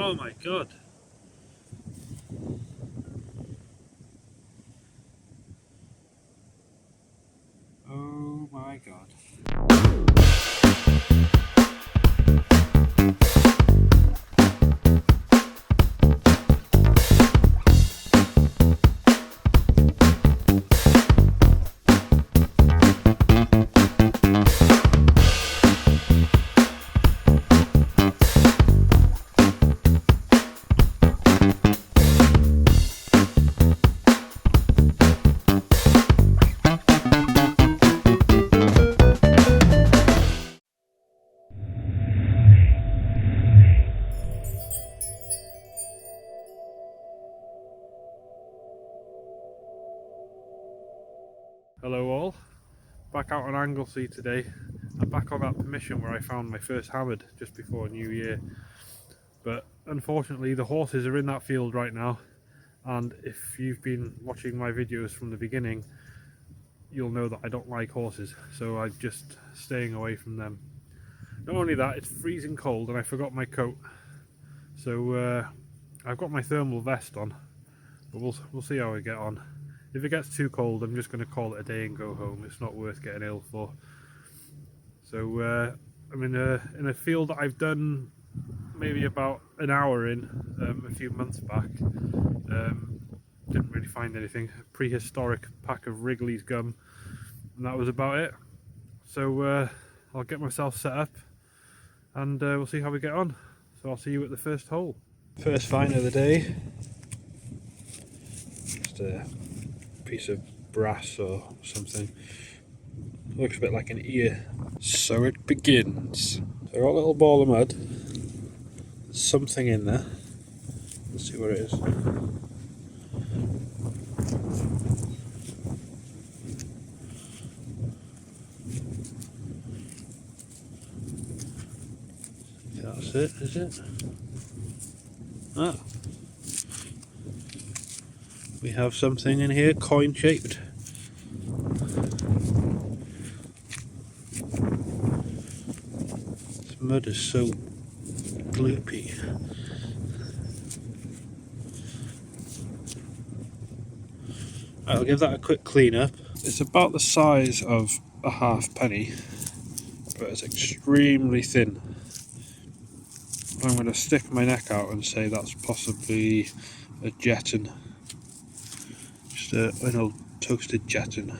Oh my god. Oh my god. Hello all, back out on Anglesey today. I'm back on that permission where I found my first hammered just before New Year. But unfortunately the horses are in that field right now, and if you've been watching my videos from the beginning, you'll know that I don't like horses, so I'm just staying away from them. Not only that, it's freezing cold and I forgot my coat. So I've got my thermal vest on, but we'll see how I get on. If it gets too cold, I'm just going to call it a day and go home. It's not worth getting ill for. So I'm in a field that I've done maybe about an hour in a few months back. Didn't really find anything. A prehistoric pack of Wrigley's gum, and that was about it. So I'll get myself set up and we'll see how we get on. So I'll see you at the first hole. First find of the day. Just a piece of brass or something. Looks a bit like an ear. So it begins. So I got a little ball of mud. There's something in there. Let's see what it is. That's it, is it? Ah. We have something in here, coin shaped. This mud is so gloopy. I'll give that a quick clean up. It's about the size of a half penny, but it's extremely thin. I'm going to stick my neck out and say that's possibly a jeton. Just an old toasted jeton.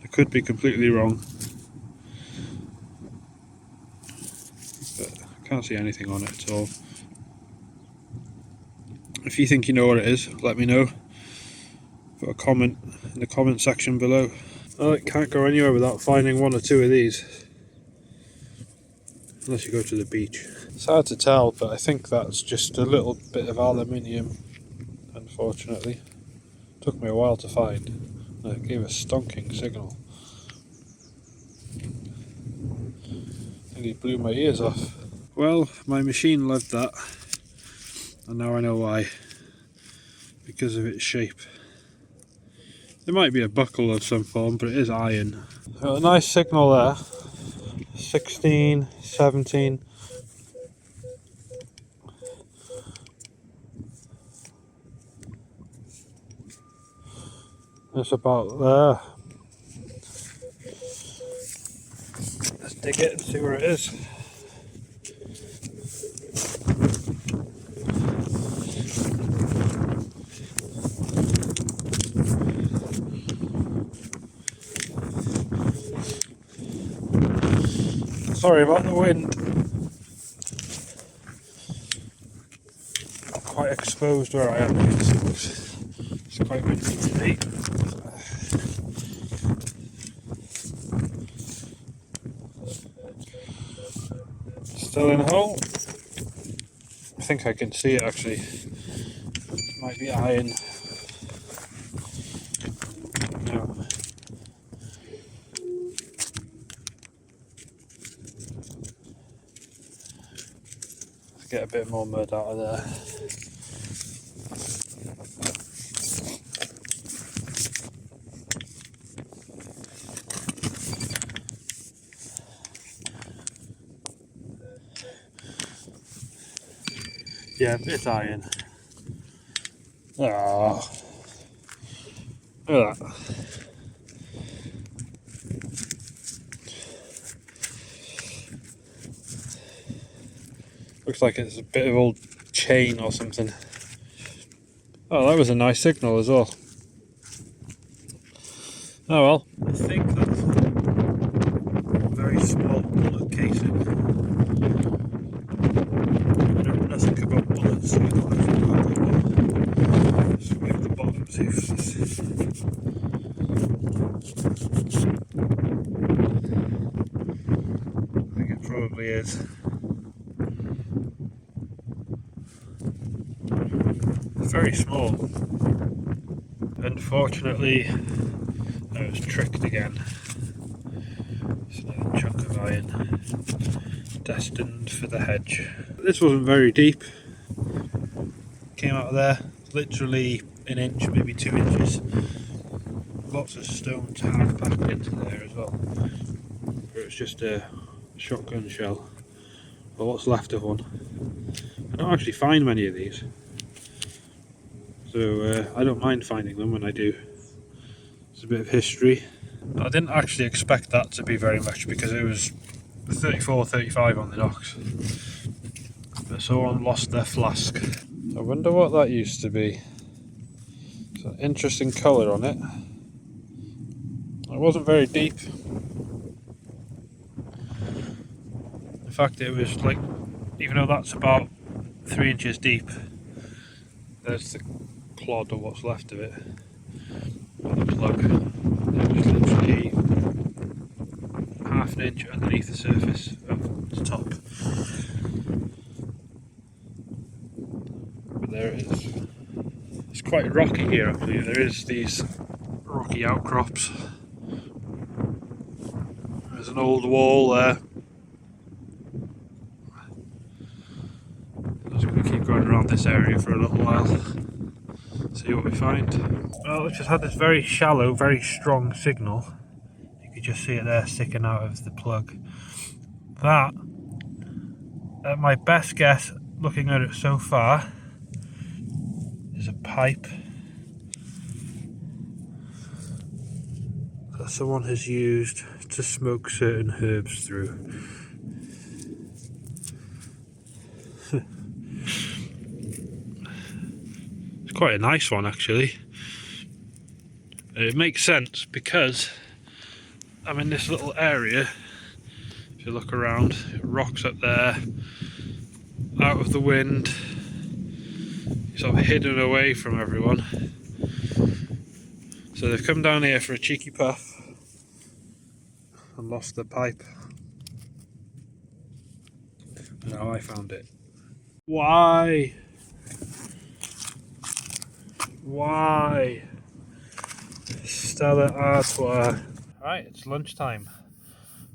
I could be completely wrong, but I can't see anything on it at all. If you think you know what it is, let me know. Put a comment in the comment section below. Well, it can't go anywhere without finding one or two of these. Unless you go to the beach. It's hard to tell, but I think that's just a little bit of aluminium, unfortunately. Took me a while to find. It gave a stonking signal. Nearly blew my ears off. Well, my machine loved that, and now I know why. Because of its shape. There might be a buckle of some form, but it is iron. So a nice signal there. 16, 17. That's about there. Let's dig it and see where it is. Sorry about the wind. Quite exposed where I am. It's quite windy today. Still in hole. I think I can see it actually. Might be iron. No. Let's get a bit more mud out of there. Yeah, it's iron. Oh, look at that. Looks like it's a bit of old chain or something. Oh, that was a nice signal as well. Oh well. I think that's a very small bullet casing. I don't know nothing about bullets, so I don't actually know about them. Let's wave the bottom, see if this is. I think it probably is. It's very small. Unfortunately, I was tricked again. It's another chunk of iron, destined for the hedge. This wasn't very deep. Came out of there, literally an inch, maybe 2 inches. Lots of stone tar packed into there as well. But it's just a shotgun shell, or what's left of one. I don't actually find many of these, so I don't mind finding them when I do. It's a bit of history. I didn't actually expect that to be very much because it was 34, 35 on the docks. But someone lost their flask. I wonder what that used to be. It's an interesting colour on it. It wasn't very deep. In fact, it was like, even though that's about 3 inches deep, there's the clod or what's left of it. Or the plug. It was literally half an inch underneath the surface of the top. But there it is. It's quite rocky here actually. There is these rocky outcrops. There's an old wall there. I'm just going to keep going around this area for a little while. See what we find. Well, we've just had this very shallow, very strong signal. You can just see it there sticking out of the plug. That, at my best guess, looking at it so far, is a pipe that someone has used to smoke certain herbs through. It's quite a nice one actually. It makes sense because I'm in this little area. If you look around, rocks up there, out of the wind, sort of hidden away from everyone. So they've come down here for a cheeky puff and lost their pipe. Now I found it. Why? Why? Stella Artois. Right, it's lunchtime.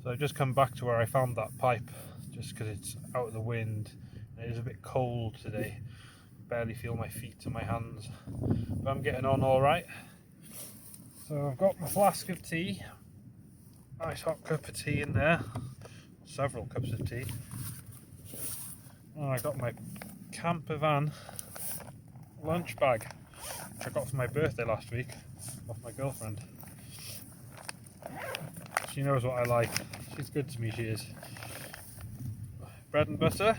So I've just come back to where I found that pipe, just because it's out of the wind. It is a bit cold today. Barely feel my feet and my hands, but I'm getting on all right. So I've got my flask of tea, nice hot cup of tea in there, several cups of tea. And I got my camper van lunch bag, which I got for my birthday last week off my girlfriend. She knows what I like. She's good to me, she is. Bread and butter.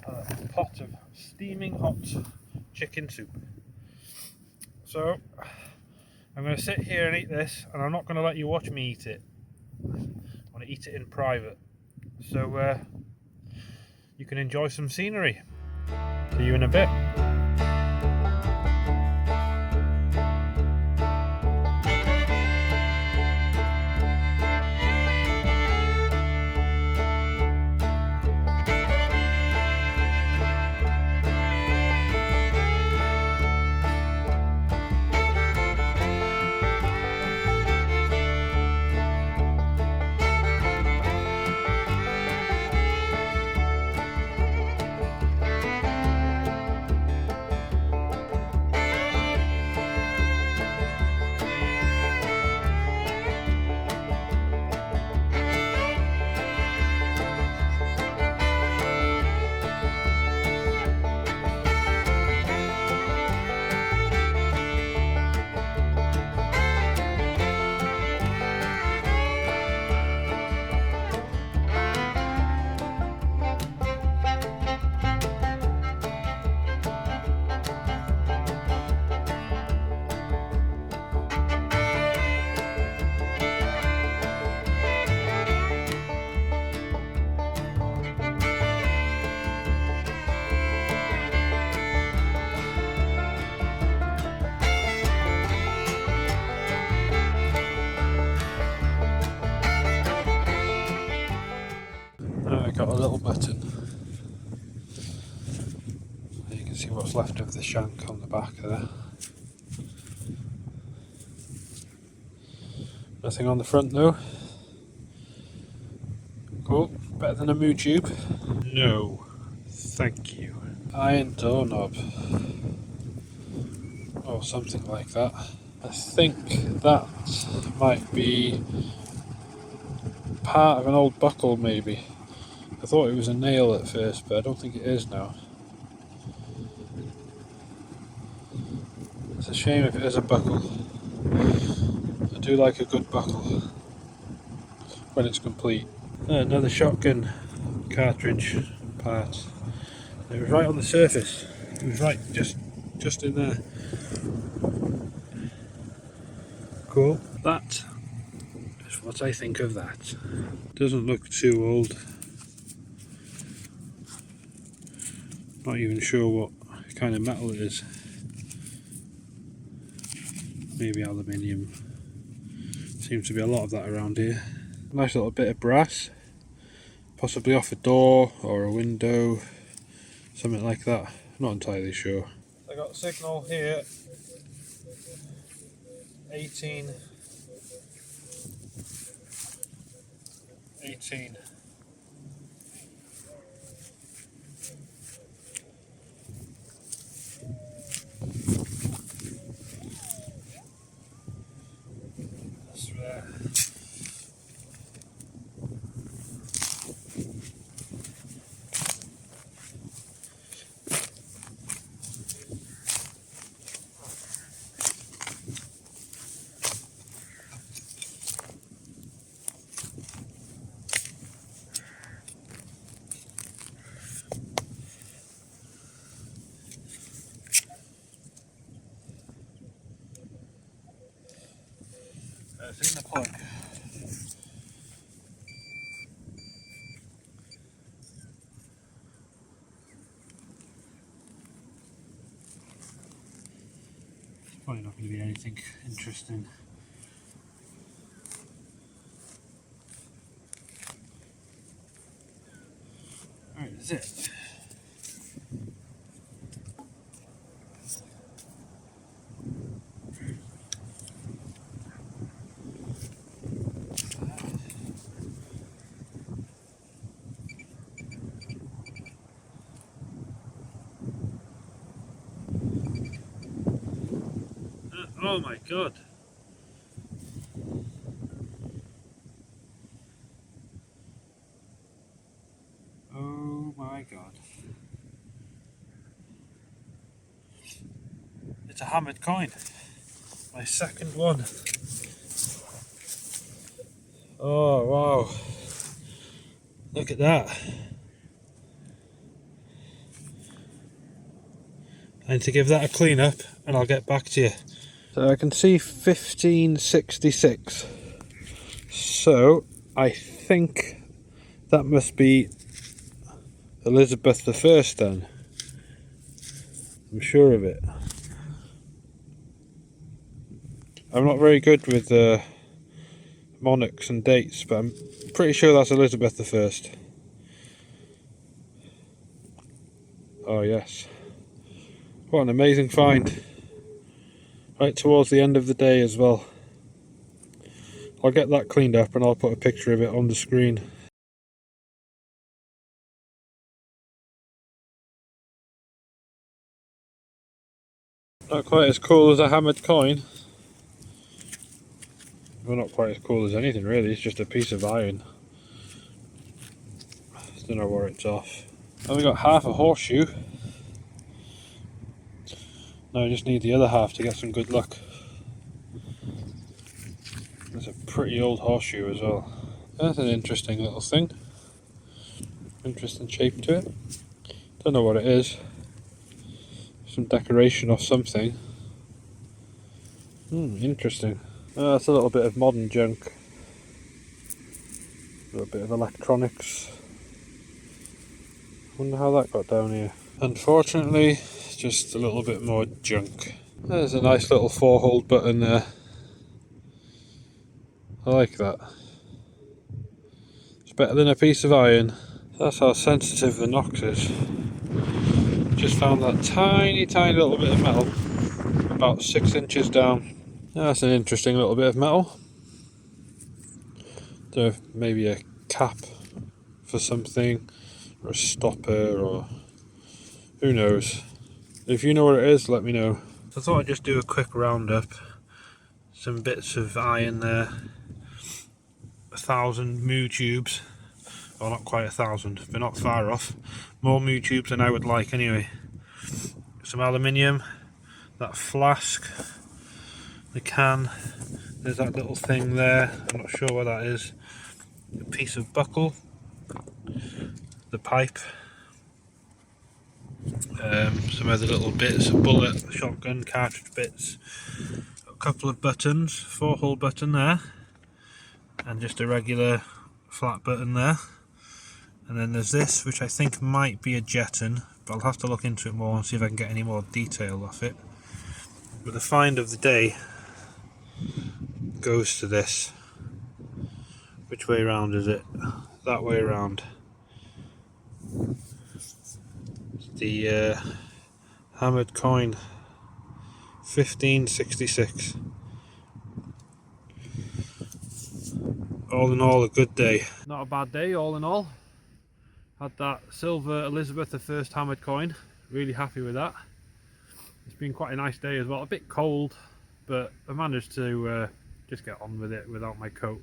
A pot of steaming hot chicken soup. So I'm going to sit here and eat this, and I'm not going to let you watch me eat it. I want to eat it in private, so you can enjoy some scenery. See you in a bit. got a little button. You can see what's left of the shank on the back there. Nothing on the front though. Cool, better than a moo tube. No, thank you. Iron doorknob. Or something like that. I think that might be part of an old buckle maybe. I thought it was a nail at first, but I don't think it is now. It's a shame if it is a buckle. I do like a good buckle when it's complete. Another shotgun cartridge and parts. It was right on the surface. It was right just in there. Cool. That is what I think of that. Doesn't look too old. Not even sure what kind of metal it is. Maybe aluminium. Seems to be a lot of that around here. Nice little bit of brass. Possibly off a door or a window. Something like that. Not entirely sure. I got a signal here. 18. That's there. In the plug. Probably not going to be anything interesting. Alright, that's it. Oh my god. Oh my god. It's a hammered coin. My second one. Oh wow. Look at that. I need to give that a clean up and I'll get back to you. So I can see 1566. So I think that must be Elizabeth I then. I'm sure of it. I'm not very good with monarchs and dates, but I'm pretty sure that's Elizabeth I. Oh yes. What an amazing find. Right towards the end of the day as well. I'll get that cleaned up and I'll put a picture of it on the screen. Not quite as cool as a hammered coin. Well, not quite as cool as anything really, it's just a piece of iron. Don't know where it's off. Only got half a horseshoe. Now I just need the other half to get some good luck. It's a pretty old horseshoe as well. That's an interesting little thing. Interesting shape to it. Don't know what it is. Some decoration or something. Interesting. That's a little bit of modern junk. A little bit of electronics. Wonder how that got down here. Unfortunately, just a little bit more junk. There's a nice little 4-hole button there. I like that. It's better than a piece of iron. That's how sensitive the Nox is. Just found that tiny little bit of metal, about 6 inches down. That's an interesting little bit of metal. So maybe a cap for something, or a stopper, or who knows. If you know what it is, let me know. So I thought I'd just do a quick roundup. Some bits of iron there. 1,000 mu tubes. Well, not quite 1,000, but not far off. More mu tubes than I would like anyway. Some aluminium. That flask. The can. There's that little thing there. I'm not sure what that is. A piece of buckle. The pipe. Some other little bits, a bullet, shotgun, cartridge bits, a couple of buttons, 4-hole button there, and just a regular flat button there. And then there's this, which I think might be a jeton, but I'll have to look into it more and see if I can get any more detail off it. But the find of the day goes to this. Which way round is it? That way round. The hammered coin, 1566. All in all, a good day. Not a bad day, all in all. Had that silver Elizabethan first hammered coin. Really happy with that. It's been quite a nice day as well. A bit cold, but I managed to just get on with it without my coat.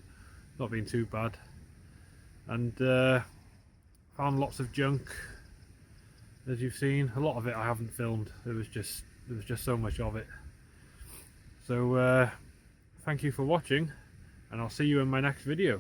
Not been too bad. And found lots of junk. As you've seen, a lot of it I haven't filmed. There was just so much of it. So thank you for watching, and I'll see you in my next video.